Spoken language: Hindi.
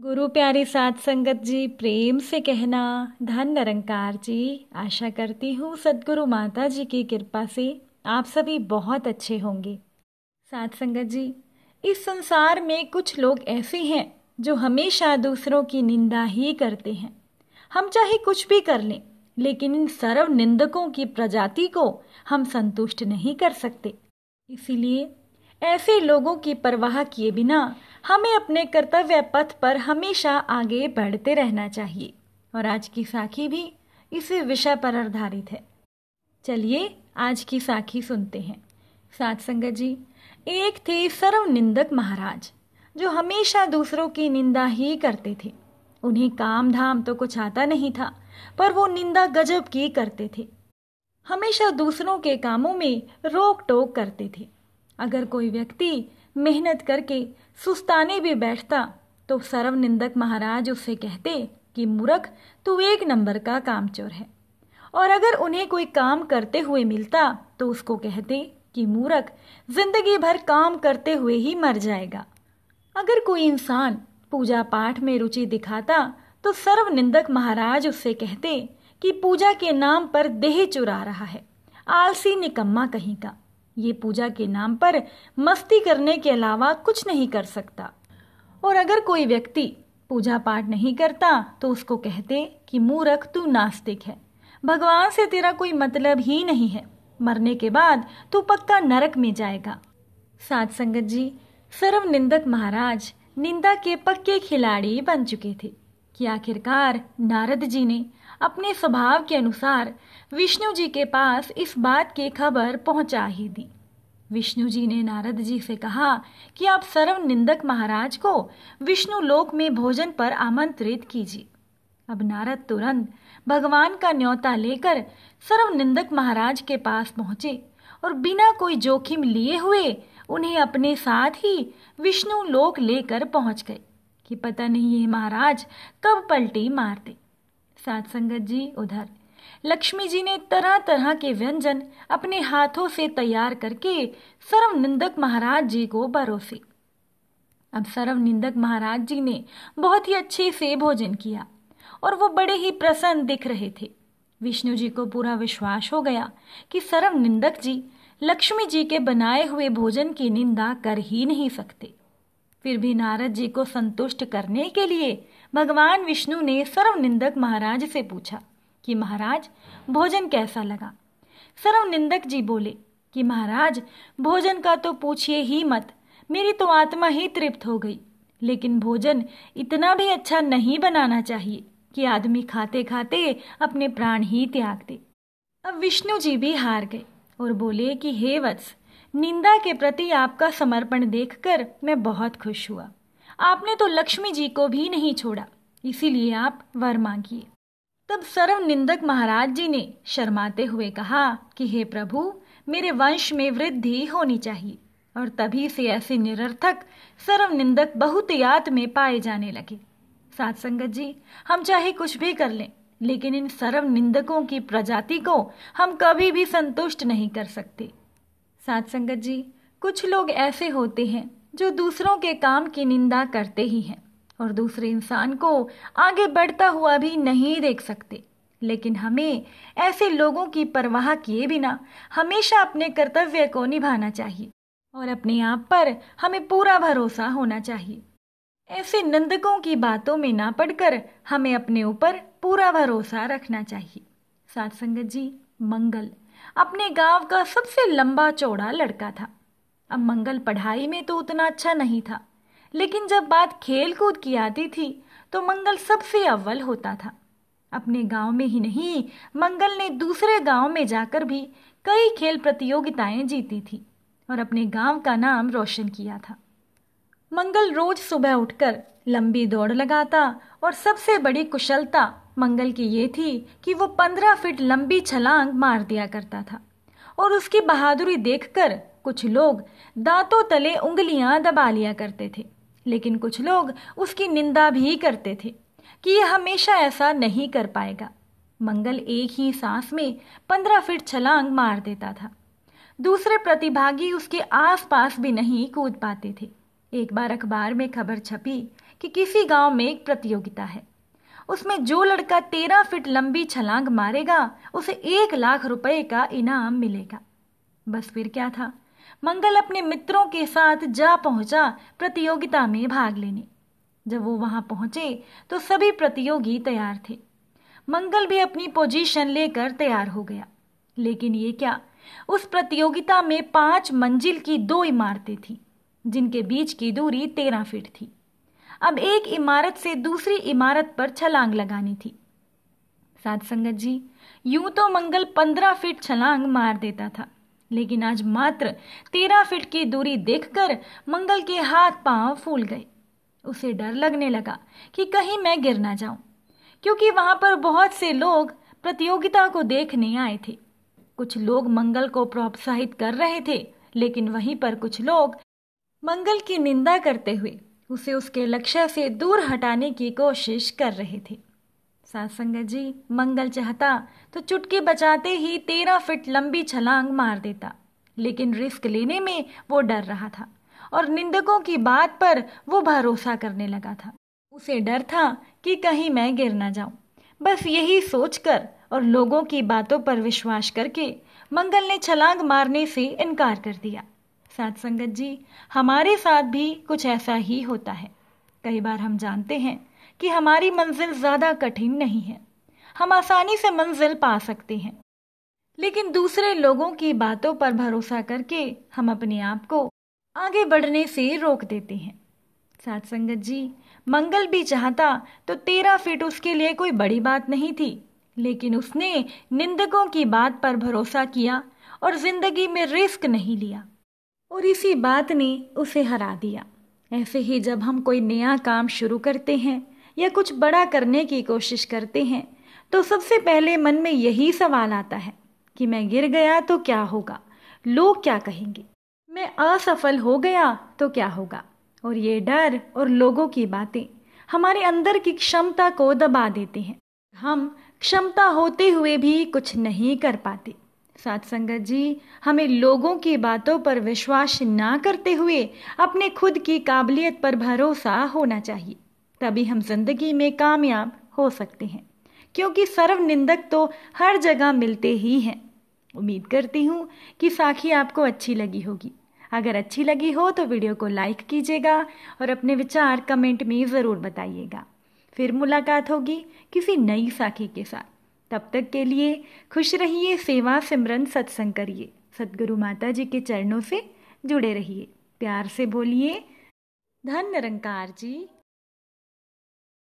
गुरु प्यारी साध संगत जी, प्रेम से कहना धन निरंकार जी। आशा करती हूँ सद्गुरु माता जी की कृपा से आप सभी बहुत अच्छे होंगे। साध संगत जी, इस संसार में कुछ लोग ऐसे हैं जो हमेशा दूसरों की निंदा ही करते हैं। हम चाहे कुछ भी कर लें, लेकिन इन सर्व निंदकों की प्रजाति को हम संतुष्ट नहीं कर सकते। इसीलिए ऐसे लोगों की परवाह किए बिना हमें अपने कर्तव्य पथ पर हमेशा आगे बढ़ते रहना चाहिए। और आज की साखी भी इसी विषय पर आधारित है। चलिए आज की साखी सुनते हैं। साध संगत जी, एक थे सर्व निंदक महाराज जो हमेशा दूसरों की निंदा ही करते थे। उन्हें काम धाम तो कुछ आता नहीं था, पर वो निंदा गजब की करते थे। हमेशा दूसरों के कामों में रोक टोक करते थे। अगर कोई व्यक्ति मेहनत करके सुस्ताने भी बैठता तो सर्व निंदक महाराज उससे कहते कि मूर्ख, तू एक नंबर का कामचोर है। और अगर उन्हें कोई काम करते हुए मिलता तो उसको कहते कि मूर्ख, जिंदगी भर काम करते हुए ही मर जाएगा। अगर कोई इंसान पूजा पाठ में रुचि दिखाता तो सर्व निंदक महाराज उससे कहते कि पूजा के नाम पर देह चुरा रहा है, आलसी निकम्मा कहीं का। ये पूजा के नाम पर मस्ती करने के अलावा कुछ नहीं कर सकता। और अगर कोई व्यक्ति पूजा पाठ नहीं करता तो उसको कहते कि मूर्ख, तू नास्तिक है, भगवान से तेरा कोई मतलब ही नहीं है, मरने के बाद तू पक्का नरक में जाएगा। साध संगत जी, सर्व निंदक महाराज निंदा के पक्के खिलाड़ी बन चुके थे कि आखिरकार नारद जी ने अपने स्वभाव के अनुसार विष्णु जी के पास इस बात की खबर पहुंचा ही दी। विष्णु जी ने नारद जी से कहा कि आप सर्व निंदक महाराज को विष्णु लोक में भोजन पर आमंत्रित कीजिए। अब नारद तुरंत भगवान का न्योता लेकर सर्व निंदक महाराज के पास पहुंचे और बिना कोई जोखिम लिए हुए उन्हें अपने साथ ही विष्णु लोक लेकर पहुंच गए कि पता नहीं ये महाराज कब पलटी मार दे। साध संगत जी, उधर लक्ष्मी जी ने तरह तरह के व्यंजन अपने हाथों से तैयार करके सर्व निंदक महाराज जी को परोसे। अब सर्व निंदक महाराज जी ने बहुत ही अच्छे से भोजन किया और वो बड़े ही प्रसन्न दिख रहे थे। विष्णु जी को पूरा विश्वास हो गया कि सर्व निंदक जी लक्ष्मी जी के बनाए हुए भोजन की निंदा कर ही नहीं सकते। फिर भी नारद जी को संतुष्ट करने के लिए भगवान विष्णु ने सर्व निंदक महाराज से पूछा कि महाराज, भोजन कैसा लगा। सर्व निंदक जी बोले कि महाराज, भोजन का तो पूछिए ही मत, मेरी तो आत्मा ही तृप्त हो गई। लेकिन भोजन इतना भी अच्छा नहीं बनाना चाहिए कि आदमी खाते खाते अपने प्राण ही त्याग दे। अब विष्णु जी भी हार गए और बोले कि हे वत्स, निंदा के प्रति आपका समर्पण देखकर मैं बहुत खुश हुआ। आपने तो लक्ष्मी जी को भी नहीं छोड़ा, इसीलिए आप वर मांगिए। तब सर्व निंदक महाराज जी ने शर्माते हुए कहा कि हे प्रभु, मेरे वंश में वृद्धि होनी चाहिए। और तभी से ऐसे निरर्थक सर्व निंदक बहुतायत में पाए जाने लगे। साध संगत जी, हम चाहे कुछ भी कर लें, लेकिन इन सर्व निंदकों की प्रजाति को हम कभी भी संतुष्ट नहीं कर सकते। साध संगत जी, कुछ लोग ऐसे होते हैं जो दूसरों के काम की निंदा करते ही हैं और दूसरे इंसान को आगे बढ़ता हुआ भी नहीं देख सकते। लेकिन हमें ऐसे लोगों की परवाह किए बिना हमेशा अपने कर्तव्य को निभाना चाहिए और अपने आप पर हमें पूरा भरोसा होना चाहिए। ऐसे निंदकों की बातों में ना पड़कर हमें अपने ऊपर पूरा भरोसा रखना चाहिए। साध संगत जी, मंगल अपने गांव का सबसे लंबा चौड़ा लड़का था। अब मंगल पढ़ाई में तो उतना अच्छा नहीं था, लेकिन जब बात खेल कूद की आती थी तो मंगल सबसे अव्वल होता था। अपने गांव में ही नहीं, मंगल ने दूसरे गांव में जाकर भी कई खेल प्रतियोगिताएं जीती थी और अपने गांव का नाम रोशन किया था। मंगल रोज सुबह उठकर लंबी दौड़ लगाता और सबसे बड़ी कुशलता मंगल की ये थी कि वो 15 फीट लंबी छलांग मार दिया करता था। और उसकी बहादुरी देखकर कुछ लोग दांतों तले उंगलियां दबा लिया करते थे, लेकिन कुछ लोग उसकी निंदा भी करते थे कि यह हमेशा ऐसा नहीं कर पाएगा। मंगल एक ही सांस में 15 फीट छलांग मार देता था। दूसरे प्रतिभागी उसके आसपास भी नहीं कूद पाते थे। एक बार अखबार में खबर छपी कि किसी गांव में एक प्रतियोगिता है। उसमें जो लड़का 13 फीट लंबी छलांग मारेगा उसे 1 लाख रुपए का इनाम मिलेगा। बस फिर क्या था, मंगल अपने मित्रों के साथ जा पहुंचा प्रतियोगिता में भाग लेने। जब वो वहां पहुंचे तो सभी प्रतियोगी तैयार थे। मंगल भी अपनी पोजीशन लेकर तैयार हो गया। लेकिन ये क्या, उस प्रतियोगिता में 5 मंजिल की 2 इमारतें थीं, जिनके बीच की दूरी 13 फीट थी। अब एक इमारत से दूसरी इमारत पर छलांग लगानी थी। साथ संगत जी, यूं तो मंगल 15 फीट छलांग मार देता था, लेकिन आज मात्र 13 फीट की दूरी देखकर मंगल के हाथ पांव फूल गए। उसे डर लगने लगा कि कहीं मैं गिर ना जाऊं, क्योंकि वहां पर बहुत से लोग प्रतियोगिता को देखने आए थे। कुछ लोग मंगल को प्रोत्साहित कर रहे थे, लेकिन वहीं पर कुछ लोग मंगल की निंदा करते हुए उसे उसके लक्ष्य से दूर हटाने की कोशिश कर रहे थे। साथ संगत जी, मंगल चाहता तो चुटकी बजाते ही 13 फीट लंबी छलांग मार देता, लेकिन रिस्क लेने में वो डर रहा था और निंदकों की बात पर वो भरोसा करने लगा था। उसे डर था कि कहीं मैं गिर ना जाऊं। बस यही सोचकर और लोगों की बातों पर विश्वास करके मंगल ने छलांग मारने से इनकार कर दिया। साथ संगत जी, हमारे साथ भी कुछ ऐसा ही होता है। कई बार हम जानते हैं कि हमारी मंजिल ज़्यादा कठिन नहीं है, हम आसानी से मंजिल पा सकते हैं, लेकिन दूसरे लोगों की बातों पर भरोसा करके हम अपने आप को आगे बढ़ने से रोक देते हैं। साथ संगत जी, मंगल भी चाहता तो 13 फीट उसके लिए कोई बड़ी बात नहीं थी, लेकिन उसने निंदकों की बात पर भरोसा किया और जिंदगी में रिस्क नहीं लिया, और इसी बात ने उसे हरा दिया। ऐसे ही जब हम कोई नया काम शुरू करते हैं या कुछ बड़ा करने की कोशिश करते हैं तो सबसे पहले मन में यही सवाल आता है कि मैं गिर गया तो क्या होगा, लोग क्या कहेंगे, मैं असफल हो गया तो क्या होगा। और ये डर और लोगों की बातें हमारे अंदर की क्षमता को दबा देते हैं। हम क्षमता होते हुए भी कुछ नहीं कर पाते। साथ संगत जी, हमें लोगों की बातों पर विश्वास ना करते हुए अपने खुद की काबिलियत पर भरोसा होना चाहिए, तभी हम जिंदगी में कामयाब हो सकते हैं, क्योंकि सर्व निंदक तो हर जगह मिलते ही हैं। उम्मीद करती हूँ कि साखी आपको अच्छी लगी होगी। अगर अच्छी लगी हो तो वीडियो को लाइक कीजिएगा और अपने विचार कमेंट में ज़रूर बताइएगा। फिर मुलाकात होगी किसी नई साखी के साथ। तब तक के लिए खुश रहिए, सेवा सिमरन सत्संग करिए, सद्गुरु माता जी के चरणों से जुड़े रहिए। प्यार से बोलिए, धन निरंकार जी